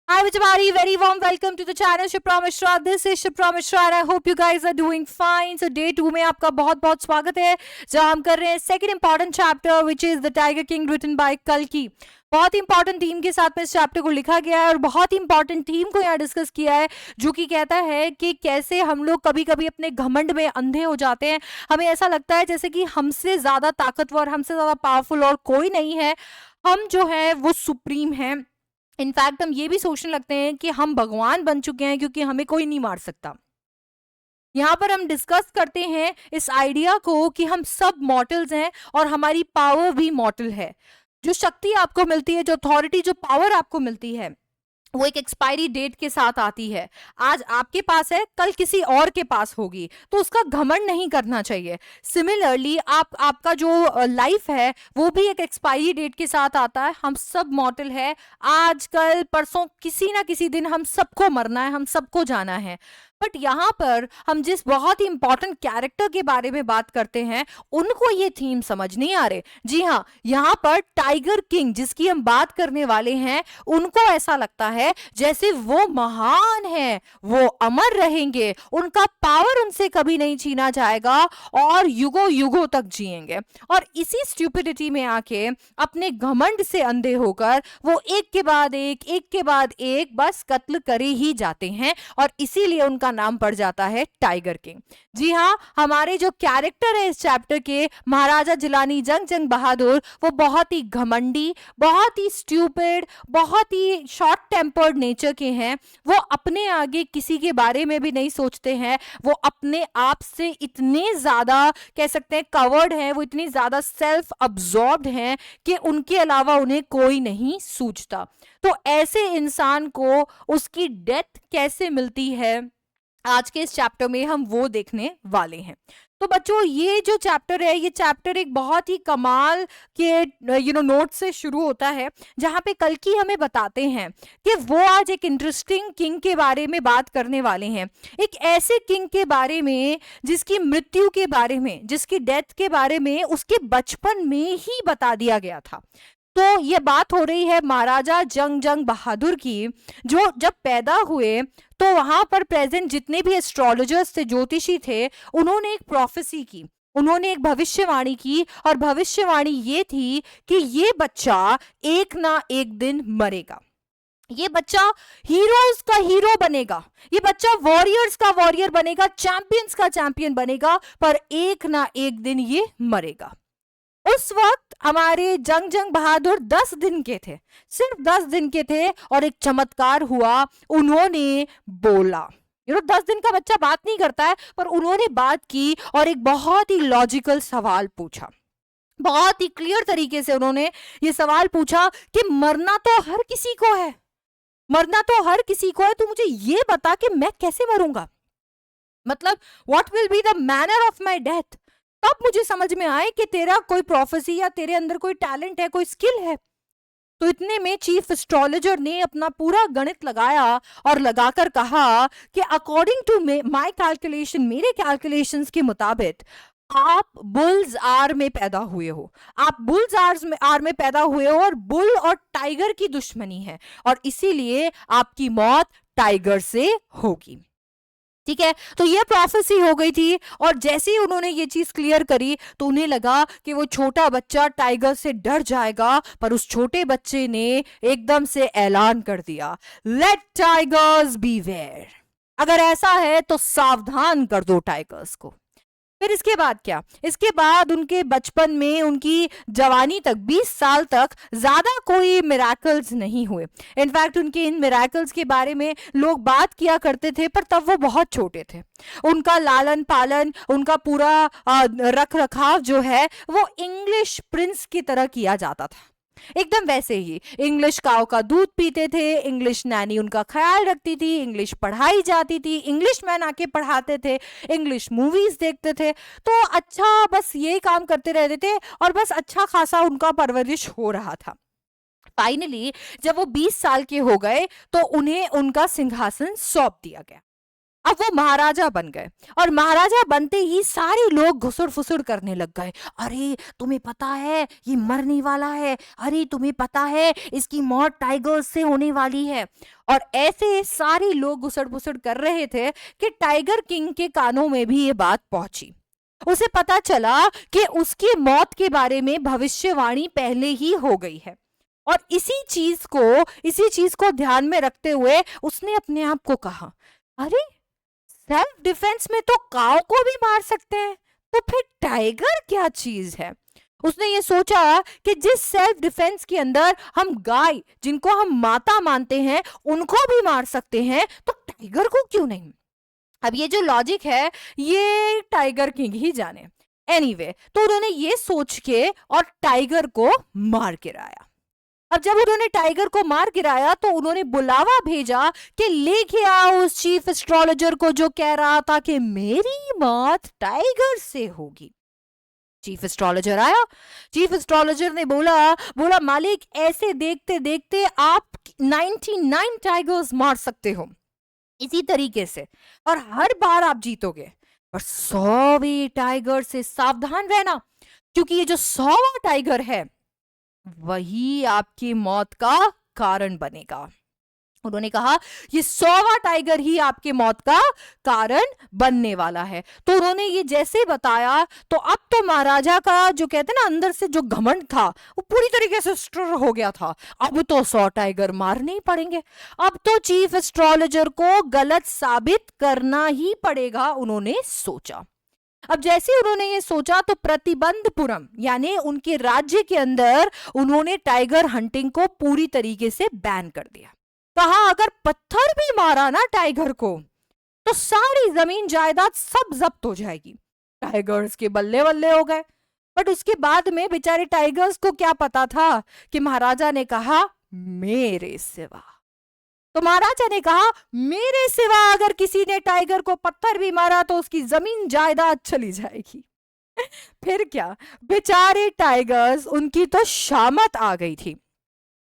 Hi everybody, very warm welcome to the channel Shipra Mishra. This is Shipra Mishra and I hope you guys are doing fine. So day 2 में आपका बहुत बहुत स्वागत है जहाँ हम कर रहे हैं second important chapter which is the Tiger King written by कल्कि. बहुत इंपॉर्टेंट थीम के साथ में इस चैप्टर को लिखा गया है और बहुत इंपॉर्टेंट थीम को यहाँ डिस्कस किया है जो कि कहता है कि कैसे हम लोग कभी कभी अपने घमंड में अंधे हो जाते हैं. हमें ऐसा लगता है जैसे कि हमसे ज्यादा ताकतवर, हमसे ज्यादा पावरफुल और कोई नहीं है. हम जो है वो सुप्रीम है. इनफैक्ट हम ये भी सोचने लगते हैं कि हम भगवान बन चुके हैं क्योंकि हमें कोई नहीं मार सकता. यहाँ पर हम डिस्कस करते हैं इस आइडिया को कि हम सब मॉर्टल्स हैं और हमारी पावर भी मॉर्टल है. जो शक्ति आपको मिलती है, जो अथॉरिटी, जो पावर आपको मिलती है, वो एक एक्सपायरी डेट के साथ आती है. आज आपके पास है, कल किसी और के पास होगी, तो उसका घमंड नहीं करना चाहिए. सिमिलरली आपका जो लाइफ है वो भी एक एक्सपायरी डेट के साथ आता है. हम सब मॉर्टल है. आज कल परसों किसी ना किसी दिन हम सबको मरना है, हम सबको जाना है. बट यहाँ पर हम जिस बहुत ही इंपॉर्टेंट कैरेक्टर के बारे में बात करते हैं उनको ये थीम समझ नहीं आ रहे. जी हाँ, यहाँ पर टाइगर किंग जिसकी हम बात करने वाले हैं उनको ऐसा लगता है जैसे वो महान है, वो अमर रहेंगे, उनका पावर उनसे कभी नहीं छीना जाएगा और युगों युगों तक जिएंगे. और इसी स्टूपिडिटी में आके अपने घमंड से अंधे होकर वो एक के बाद एक बस कत्ल करे ही जाते हैं और इसीलिए उनका नाम पड़ जाता है टाइगर किंग. जी हाँ, हमारे जो कैरेक्टर है इस चैप्टर के, महाराजा जिलानी जंग बहादुर, वो बहुत ही घमंडी, बहुत ही स्टूपिड, बहुत ही शॉर्ट टेम्पर्ड नेचर के हैं. वो अपने आगे किसी के बारे में भी नहीं सोचते हैं. वो अपने आप से इतने ज्यादा कह सकते हैं कवर्ड हैं, वो इतनी ज्यादा सेल्फ अब्सॉर्ब्ड हैं कि उनके अलावा उन्हें कोई नहीं सूझता. तो ऐसे इंसान को उसकी डेथ कैसे मिलती है, आज के इस चैप्टर में हम वो देखने वाले हैं. तो बच्चों, ये जो चैप्टर है, ये चैप्टर एक बहुत ही कमाल के नोट से शुरू होता है जहां पे कल्कि हमें बताते हैं कि वो आज एक इंटरेस्टिंग किंग के बारे में बात करने वाले हैं. एक ऐसे किंग के बारे में जिसकी मृत्यु के बारे में, जिसकी डेथ के बारे में उसके बचपन में ही बता दिया गया था. तो ये बात हो रही है महाराजा जंग बहादुर की, जो जब पैदा हुए तो वहां पर प्रेजेंट जितने भी एस्ट्रोलॉजर्स थे, ज्योतिषी थे, उन्होंने एक प्रोफेसी की, उन्होंने एक भविष्यवाणी की. और भविष्यवाणी ये थी कि ये बच्चा एक ना एक दिन मरेगा, ये बच्चा हीरोज का हीरो बनेगा, ये बच्चा वॉरियर्स का वॉरियर बनेगा, चैंपियंस का चैंपियन बनेगा, पर एक ना एक दिन ये मरेगा. उस वक्त हमारे जंग बहादुर 10 दिन के थे, सिर्फ 10 दिन के थे और एक चमत्कार हुआ. उन्होंने बोला, 10 दिन का बच्चा बात नहीं करता है, पर उन्होंने बात की और एक बहुत ही लॉजिकल सवाल पूछा. बहुत ही क्लियर तरीके से उन्होंने ये सवाल पूछा कि मरना तो हर किसी को है, मरना तो हर किसी को है, तो मुझे ये बता कि मैं कैसे मरूंगा. मतलब what will be the manner of my death. तब मुझे समझ में आए कि तेरा कोई प्रोफेसी या तेरे अंदर कोई टैलेंट है, कोई स्किल है. तो इतने में चीफ एस्ट्रोलॉजर ने अपना पूरा गणित लगाया और लगाकर कहा कि अकॉर्डिंग टू माय कैलकुलेशन, मेरे कैलकुलेशंस के मुताबिक आप बुल्स आर में पैदा हुए हो, आप बुल्स आर में पैदा हुए हो और बुल और टाइगर की दुश्मनी है और इसीलिए आपकी मौत टाइगर से होगी. ठीक है, तो ये प्रोफेसी हो गई थी. और जैसे ही उन्होंने ये चीज क्लियर करी तो उन्हें लगा कि वो छोटा बच्चा टाइगर से डर जाएगा, पर उस छोटे बच्चे ने एकदम से ऐलान कर दिया, लेट टाइगर्स बीवेयर. अगर ऐसा है तो सावधान कर दो टाइगर्स को. फिर इसके बाद क्या, इसके बाद उनके बचपन में, उनकी जवानी तक, 20 साल तक ज्यादा कोई मिराकल्स नहीं हुए. इनफैक्ट उनके इन मिराकल्स के बारे में लोग बात किया करते थे, पर तब वो बहुत छोटे थे. उनका लालन पालन, उनका पूरा रख रखाव जो है वो इंग्लिश प्रिंस की तरह किया जाता था. एकदम वैसे ही इंग्लिश काऊ का दूध पीते थे, इंग्लिश नैनी उनका ख्याल रखती थी, इंग्लिश पढ़ाई जाती थी, इंग्लिश मैन आके पढ़ाते थे, इंग्लिश मूवीज देखते थे. तो अच्छा बस ये काम करते रहते थे और बस अच्छा खासा उनका परवरिश हो रहा था. फाइनली जब वो 20 साल के हो गए तो उन्हें उनका सिंहासन सौंप दिया गया. अब वो महाराजा बन गए और महाराजा बनते ही सारे लोग घुसुड़ फुसुड़ करने लग गए। अरे तुम्हें पता है ये मरने वाला है, अरे तुम्हें पता है इसकी मौत टाइगर से होने वाली है। और ऐसे सारे लोग घुसड़ फुसुड़ कर रहे थे कि टाइगर किंग के कानों में भी ये बात पहुंची। उसे पता चला कि उसकी मौत के बारे में भविष्यवाणी पहले ही हो गई है। और इसी चीज को ध्यान में रखते हुए उसने अपने आप को कहा, अरे सेल्फ डिफेंस में तो काऊ को भी मार सकते हैं, तो फिर टाइगर क्या चीज है। उसने ये सोचा कि जिस सेल्फ डिफेंस के अंदर हम गाय, जिनको हम माता मानते हैं, उनको भी मार सकते हैं, तो टाइगर को क्यों नहीं। अब ये जो लॉजिक है ये टाइगर किंग ही जाने। एनीवे, तो उन्होंने ये सोच के और टाइगर को मार गिराया। अब जब उन्होंने टाइगर को मार गिराया तो उन्होंने बुलावा भेजा कि लेके आओ उस चीफ एस्ट्रोलॉजर को जो कह रहा था कि मेरी मौत टाइगर से होगी। चीफ एस्ट्रोलॉजर आया। चीफ एस्ट्रोलॉजर ने बोला मालिक, ऐसे देखते देखते आप 99 टाइगर्स मार सकते हो इसी तरीके से, और हर बार आप जीतोगे। पर 100वें टाइगर से सावधान रहना, क्योंकि ये जो 100वां टाइगर है वही आपकी मौत का कारण बनेगा। उन्होंने कहा ये 100वां टाइगर ही आपके मौत का कारण बनने वाला है। तो उन्होंने ये जैसे बताया तो अब तो महाराजा का जो कहते हैं ना अंदर से जो घमंड था वो पूरी तरीके से स्टर हो गया था। अब तो 100 टाइगर मारने ही पड़ेंगे, अब तो चीफ एस्ट्रोलॉजर को गलत साबित करना ही पड़ेगा, उन्होंने सोचा। अब जैसे उन्होंने ये सोचा तो प्रतिबंधपुरम यानी उनके राज्य के अंदर उन्होंने टाइगर हंटिंग को पूरी तरीके से बैन कर दिया। कहा अगर पत्थर भी मारा ना टाइगर को तो सारी जमीन जायदाद सब जब्त हो जाएगी। टाइगर्स के बल्ले बल्ले हो गए। बट उसके बाद में बेचारे टाइगर्स को क्या पता था कि महाराजा ने कहा मेरे सिवा। तो महाराजा ने कहा मेरे सिवा अगर किसी ने टाइगर को पत्थर भी मारा तो उसकी जमीन जायदाद चली जाएगी। फिर क्या, बेचारे टाइगर्स, उनकी तो शामत आ गई थी।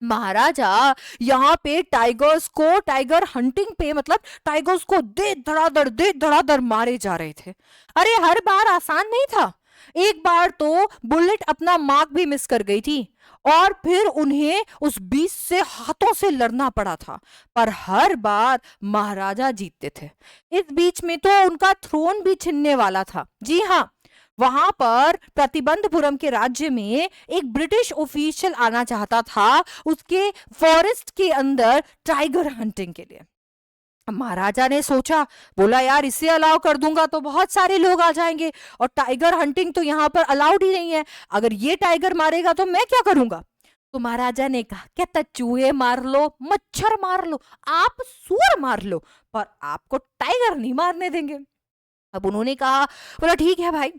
महाराजा यहाँ पे टाइगर्स को टाइगर हंटिंग पे मतलब टाइगर्स को दे धड़ाधड़ मारे जा रहे थे। अरे हर बार आसान नहीं था। एक बार तो बुलेट अपना मार्क भी मिस कर गई थी और फिर उन्हें उस बीच से हाथों से लड़ना पड़ा था, पर हर बार महाराजा जीतते थे। इस बीच में तो उनका थ्रोन भी छिनने वाला था। जी हाँ, वहां पर प्रतिबंधपुरम के राज्य में एक ब्रिटिश ऑफिशियल आना चाहता था उसके फॉरेस्ट के अंदर टाइगर हंटिंग के लिए। महाराजा ने सोचा, बोला यार इसे अलाउ कर दूंगा तो बहुत सारे लोग आ जाएंगे और टाइगर हंटिंग तो यहाँ पर अलाउड ही नहीं है। अगर ये टाइगर मारेगा तो मैं क्या करूंगा। तो महाराजा ने कहा क्या चूहे मार लो, मच्छर मार लो, आप सुअर मार लो, पर आपको टाइगर नहीं मारने देंगे। अब उन्होंने कहा, बोला ठीक है भाई,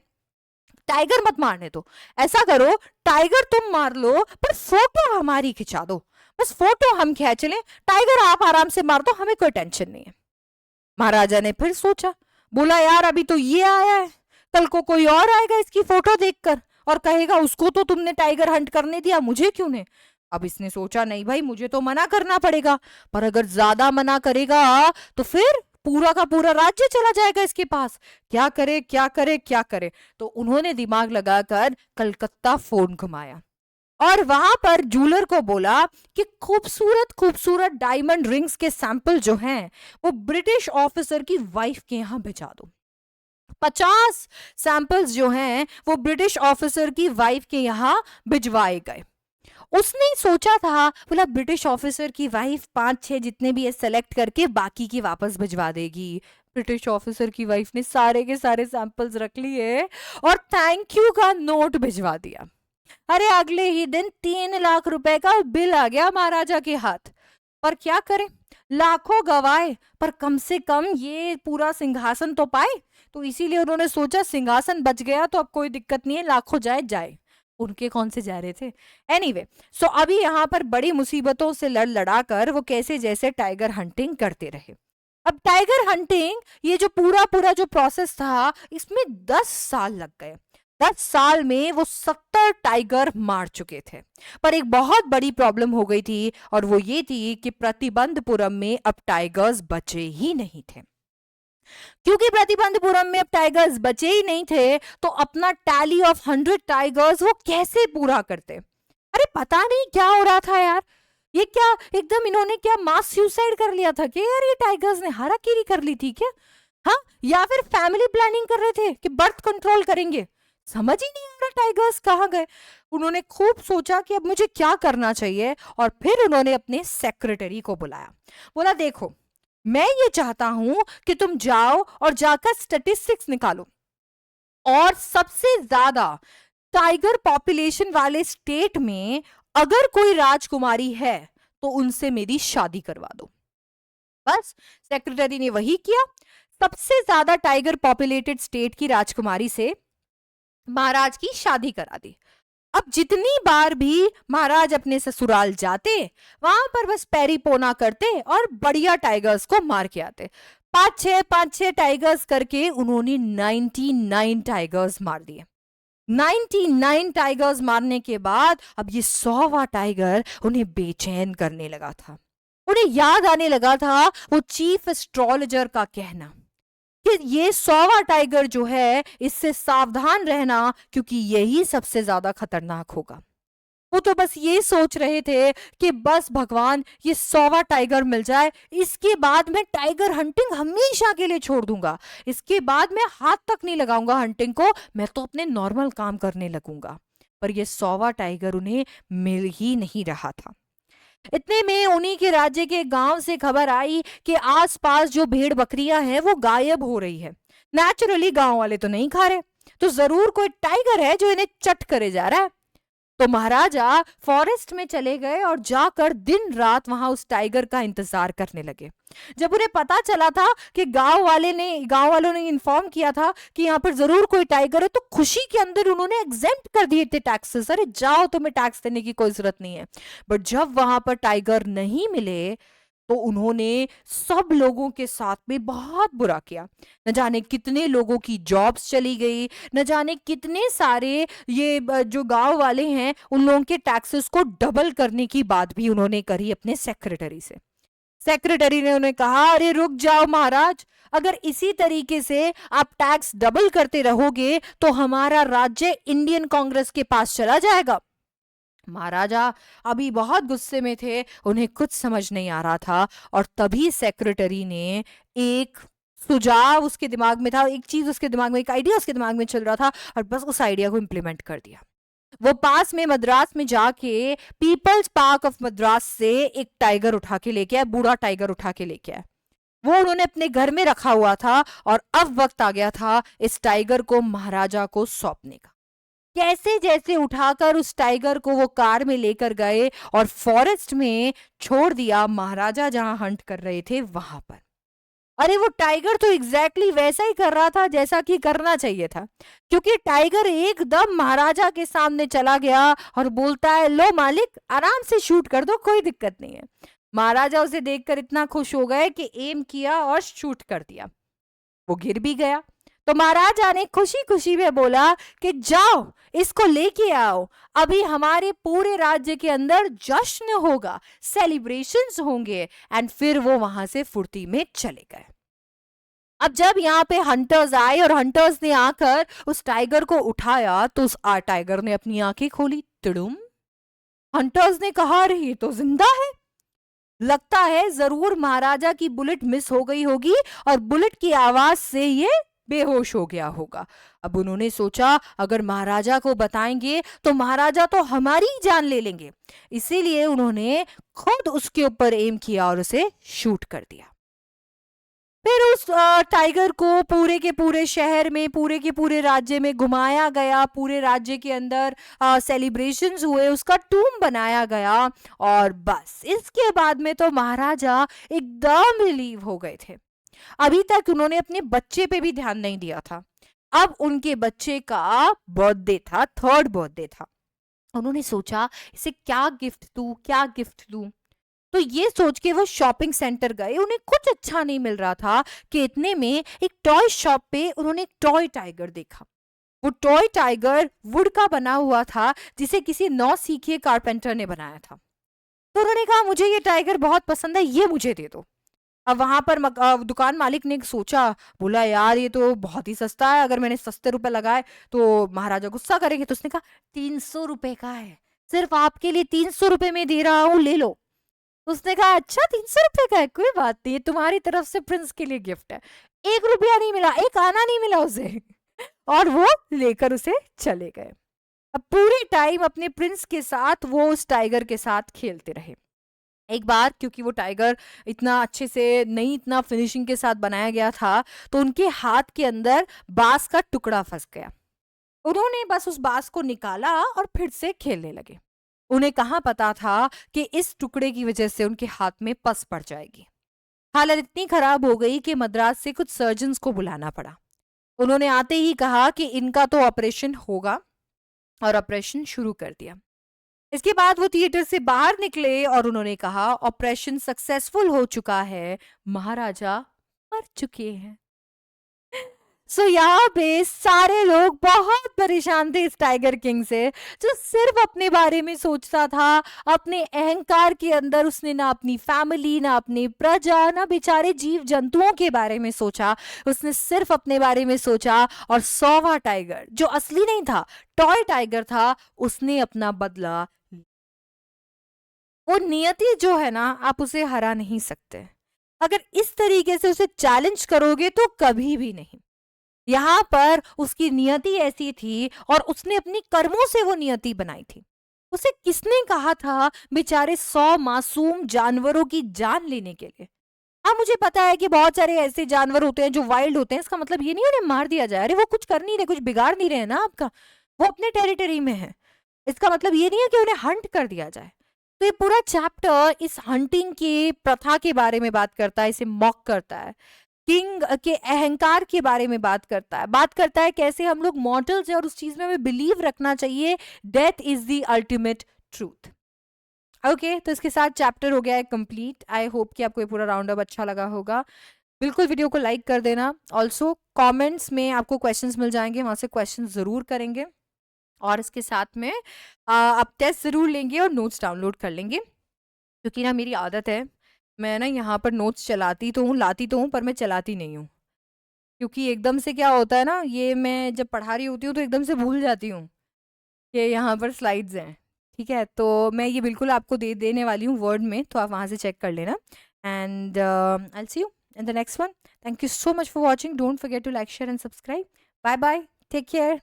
टाइगर मत मारने दो, ऐसा करो टाइगर तुम मार लो पर फोटो हमारी खिंचा दो, बस फोटो हम खींच लें, टाइगर आप आराम से मार दो, हमें कोई टेंशन नहीं है। महाराजा ने फिर सोचा, बोला यार अभी तो ये आया है, कल को कोई और आएगा इसकी फोटो देखकर और कहेगा उसको तो तुमने टाइगर हंट करने दिया, मुझे क्यों नहीं। अब इसने सोचा नहीं भाई मुझे तो मना करना पड़ेगा, पर अगर ज्यादा मना करेगा तो फिर पूरा का पूरा राज्य चला जाएगा इसके पास, क्या करे क्या करे क्या करे। तो उन्होंने दिमाग लगाकर कलकत्ता फोन घुमाया और वहां पर जूलर को बोला कि खूबसूरत खूबसूरत डायमंड रिंग्स के सैंपल जो हैं वो ब्रिटिश ऑफिसर की वाइफ के यहां भिजा दो। 50 सैंपल्स जो हैं वो ब्रिटिश ऑफिसर की वाइफ के यहां भिजवाए गए। उसने सोचा था, बोला ब्रिटिश ऑफिसर की वाइफ 5-6 जितने भी है सेलेक्ट करके बाकी की वापस भिजवा देगी। ब्रिटिश ऑफिसर की वाइफ ने सारे के सारे सैंपल्स रख लिए और थैंक यू का नोट भिजवा दिया। अरे अगले ही दिन 3 लाख रुपए का बिल आ गया महाराजा के हाथ। पर क्या करें, लाखों गवाए पर कम से कम ये पूरा सिंहासन तो पाए। तो इसीलिए उन्होंने सोचा सिंहासन बच गया तो अब कोई दिक्कत नहीं है, लाखों जाए जाए, उनके कौन से जा रहे थे। एनीवे, सो अभी यहाँ पर बड़ी मुसीबतों से लड़ा कर वो कैसे जैसे टाइगर हंटिंग करते रहे। अब टाइगर हंटिंग ये जो पूरा जो प्रोसेस था इसमें 10 साल लग गए। 10 साल में वो 70 टाइगर मार चुके थे। पर एक बहुत बड़ी प्रॉब्लम हो गई थी और वो ये थी कि प्रतिबंधपुरम में अब टाइगर्स बचे ही नहीं थे। क्योंकि प्रतिबंधपुरम में अब टाइगर्स बचे ही नहीं थे, तो अपना टैली ऑफ 100 टाइगर्स वो कैसे पूरा करते। अरे पता नहीं क्या हो रहा था यार, ये क्या एकदम इन्होंने क्या मास सुसाइड कर लिया था कि यार, ये टाइगर्स ने हाराकीरी कर ली थी क्या, हाँ, या फिर फैमिली प्लानिंग कर रहे थे कि बर्थ कंट्रोल करेंगे। समझ ही नहीं आ रहा टाइगर्स कहाँ गए। उन्होंने खूब सोचा कि अब मुझे क्या करना चाहिए, और फिर उन्होंने अपने सेक्रेटरी को बुलाया। बोला देखो, मैं ये चाहता हूं कि तुम जाओ और जाकर स्टैटिस्टिक्स निकालो, और सबसे ज्यादा टाइगर पॉपुलेशन वाले स्टेट में अगर कोई राजकुमारी है तो उनसे मेरी शादी करवा दो। बस सेक्रेटरी ने वही किया, सबसे ज्यादा टाइगर पॉपुलेटेड स्टेट की राजकुमारी से महाराज की शादी करा दी। अब जितनी बार भी महाराज अपने ससुराल जाते, वहां पर बस पैरी पोना करते और बढ़िया टाइगर्स को मार के आते। पांच छह टाइगर्स करके उन्होंने 99 टाइगर्स मार दिए। 99 टाइगर्स मारने के बाद अब ये 100वां टाइगर उन्हें बेचैन करने लगा था। उन्हें याद आने लगा था वो चीफ एस्ट्रोलॉजर का कहना कि ये 100वां टाइगर जो है, इससे सावधान रहना, क्योंकि यही सबसे ज्यादा खतरनाक होगा। वो तो बस ये सोच रहे थे कि बस भगवान ये 100वां टाइगर मिल जाए, इसके बाद मैं टाइगर हंटिंग हमेशा के लिए छोड़ दूंगा, इसके बाद मैं हाथ तक नहीं लगाऊंगा हंटिंग को, मैं तो अपने नॉर्मल काम करने लगूंगा। पर ये 100वां टाइगर उन्हें मिल ही नहीं रहा था। इतने में उन्हीं के राज्य के गांव से खबर आई कि आसपास जो भेड़ बकरियां हैं वो गायब हो रही है। नेचुरली गांव वाले तो नहीं खा रहे, तो जरूर कोई टाइगर है जो इन्हें चट करे जा रहा है। तो महाराजा फॉरेस्ट में चले गए और जाकर दिन रात वहां उस टाइगर का इंतजार करने लगे। जब उन्हें पता चला था कि गांव वालों ने इन्फॉर्म किया था कि यहाँ पर जरूर कोई टाइगर है, तो खुशी के अंदर उन्होंने एग्जेम्प्ट कर दिए थे टैक्सेस। अरे जाओ, तुम्हें टैक्स देने की कोई जरूरत नहीं है। बट जब वहां पर टाइगर नहीं मिले तो उन्होंने सब लोगों के साथ में बहुत बुरा किया। न जाने कितने लोगों की जॉब्स चली गई, न जाने कितने सारे ये जो गांव वाले हैं उन लोगों के टैक्सेस को डबल करने की बात भी उन्होंने करी अपने सेक्रेटरी से। सेक्रेटरी ने उन्हें कहा, अरे रुक जाओ महाराज, अगर इसी तरीके से आप टैक्स डबल करते रहोगे तो हमारा राज्य इंडियन कांग्रेस के पास चला जाएगा। महाराजा अभी बहुत गुस्से में थे, उन्हें कुछ समझ नहीं आ रहा था, और तभी सेक्रेटरी ने एक सुझाव उसके दिमाग में था, एक चीज उसके दिमाग में, एक आइडिया उसके दिमाग में चल रहा था, और बस उस आइडिया को इंप्लीमेंट कर दिया। वो पास में मद्रास में जाके पीपल्स पार्क ऑफ मद्रास से एक टाइगर उठा के लेके आया, बूढ़ा टाइगर उठा के लेके आया। वो उन्होंने अपने घर में रखा हुआ था, और अब वक्त आ गया था इस टाइगर को महाराजा को सौंपने का। कैसे जैसे उठाकर उस टाइगर को वो कार में लेकर गए और फॉरेस्ट में छोड़ दिया, महाराजा जहां हंट कर रहे थे वहां पर। अरे वो टाइगर तो एग्जैक्टली वैसा ही कर रहा था जैसा कि करना चाहिए था, क्योंकि टाइगर एकदम महाराजा के सामने चला गया और बोलता है, लो मालिक, आराम से शूट कर दो, कोई दिक्कत नहीं है। महाराजा उसे देखकर इतना खुश हो गए कि एम किया और शूट कर दिया। वो गिर भी गया, तो महाराजा ने खुशी खुशी में बोला कि जाओ इसको लेके आओ, अभी हमारे पूरे राज्य के अंदर जश्न होगा, सेलिब्रेशंस होंगे। एंड फिर वो वहां से फुर्ती में चले गए। अब जब यहाँ पे हंटर्स आए और हंटर्स ने आकर उस टाइगर को उठाया, तो उस टाइगर ने अपनी आंखें खोली, तिड़ुम। हंटर्स ने कहा, अरे ये तो जिंदा है, लगता है जरूर महाराजा की बुलेट मिस हो गई होगी और बुलेट की आवाज से ये बेहोश हो गया होगा। अब उन्होंने सोचा, अगर महाराजा को बताएंगे तो महाराजा तो हमारी जान ले लेंगे, इसीलिए उन्होंने खुद उसके ऊपर एम किया और उसे शूट कर दिया। फिर उस टाइगर को पूरे के पूरे शहर में, पूरे के पूरे राज्य में घुमाया गया, पूरे राज्य के अंदर सेलिब्रेशंस हुए, उसका टूम बनाया गया, और बस इसके बाद में तो महाराजा एकदम रिलीव हो गए थे। अभी तक उन्होंने अपने बच्चे पे भी ध्यान नहीं दिया था। अब उनके बच्चे का बर्थडे था, 3rd बर्थडे था। उन्होंने सोचा इसे क्या गिफ्ट दूं, क्या गिफ्ट दूं। तो ये सोच के वो शॉपिंग सेंटर गए। उन्हें कुछ अच्छा नहीं मिल रहा था कि इतने में एक टॉय शॉप पे उन्होंने एक टॉय टाइगर देखा। वो टॉय टाइगर वुड का बना हुआ था, जिसे किसी नौसीखिए कारपेंटर ने बनाया था। तो उन्होंने कहा, मुझे ये टाइगर बहुत पसंद है, ये मुझे दे दो। अब वहां पर दुकान मालिक ने सोचा, बोला यार ये तो बहुत ही सस्ता है, अगर मैंने सस्ते रुपए लगाए तो महाराजा गुस्सा करेंगे। तो उसने कहा 300 रुपए का है, सिर्फ आपके लिए 300 रुपए में दे रहा हूँ, ले लो। उसने कहा अच्छा 300 रुपए का है, कोई बात नहीं, ये तुम्हारी तरफ से प्रिंस के लिए गिफ्ट है। 1 रुपया नहीं मिला, एक आना नहीं मिला उसे और वो लेकर उसे चले गए। अब पूरे टाइम अपने प्रिंस के साथ वो उस टाइगर के साथ खेलते रहे। एक बार क्योंकि वो टाइगर इतना अच्छे से नहीं, इतना फिनिशिंग के साथ बनाया गया था, तो उनके हाथ के अंदर बांस का टुकड़ा फंस गया। उन्होंने बस उस बांस को निकाला और फिर से खेलने लगे। उन्हें कहाँ पता था कि इस टुकड़े की वजह से उनके हाथ में पस पड़ जाएगी। हालत इतनी खराब हो गई कि मद्रास से कुछ सर्जन्स को बुलाना पड़ा। उन्होंने आते ही कहा कि इनका तो ऑपरेशन होगा, और ऑपरेशन शुरू कर दिया। इसके बाद वो थिएटर से बाहर निकले और उन्होंने कहा ऑपरेशन सक्सेसफुल हो चुका है, महाराजा मर चुके हैं। सो यहाँ पे सारे लोग बहुत परेशान थे इस टाइगर किंग से, जो सिर्फ अपने बारे में सोचता था। अपने अहंकार के अंदर उसने ना अपनी फैमिली, ना अपनी प्रजा, ना बेचारे जीव जंतुओं के बारे में सोचा। उसने सिर्फ अपने बारे में सोचा। और 100वां टाइगर, जो असली नहीं था, टॉय टाइगर था, उसने अपना बदला। वो नियति जो है ना, आप उसे हरा नहीं सकते। अगर इस तरीके से उसे चैलेंज करोगे तो कभी भी नहीं। यहाँ पर उसकी नियति ऐसी थी और उसने अपनी कर्मों से वो नियति बनाई थी। उसे किसने कहा था बेचारे 100 मासूम जानवरों की जान लेने के लिए? हाँ, मुझे पता है कि बहुत सारे ऐसे जानवर होते हैं जो वाइल्ड होते हैं, इसका मतलब ये नहीं उन्हें मार दिया जाए। अरे वो कुछ कर नहीं रहे, कुछ बिगाड़ नहीं रहे ना आपका, वो अपने टेरिटरी में है। इसका मतलब ये नहीं है कि उन्हें हंट कर दिया जाए। तो ये पूरा चैप्टर इस हंटिंग की प्रथा के बारे में बात करता है, इसे मॉक करता है, किंग के अहंकार के बारे में बात करता है कैसे हम लोग मॉर्टल्स हैं और उस चीज में हमें बिलीव रखना चाहिए, death is the ultimate truth. Okay, तो इसके साथ चैप्टर हो गया है कंप्लीट। आई होप कि आपको ये पूरा राउंड अप अच्छा लगा होगा। बिल्कुल वीडियो को लाइक कर देना। ऑल्सो कमेंट्स में आपको क्वेश्चंस मिल जाएंगे, वहां से क्वेश्चन जरूर करेंगे। और इसके साथ में आप टेस्ट जरूर लेंगे और नोट्स डाउनलोड कर लेंगे, क्योंकि ना मेरी आदत है, मैं ना यहाँ पर नोट्स चलाती तो हूँ, लाती तो हूँ, पर मैं चलाती नहीं हूँ। क्योंकि एकदम से क्या होता है ना, ये मैं जब पढ़ा रही होती हूँ तो एकदम से भूल जाती हूँ कि यहाँ पर स्लाइड्स हैं। ठीक है, तो मैं ये बिल्कुल आपको देने वाली हूँ वर्ड में, तो आप वहाँ से चेक कर लेना। And I see you in the next one. Thank you so much for watching. Don't forget to like, share and subscribe. Bye bye, take care.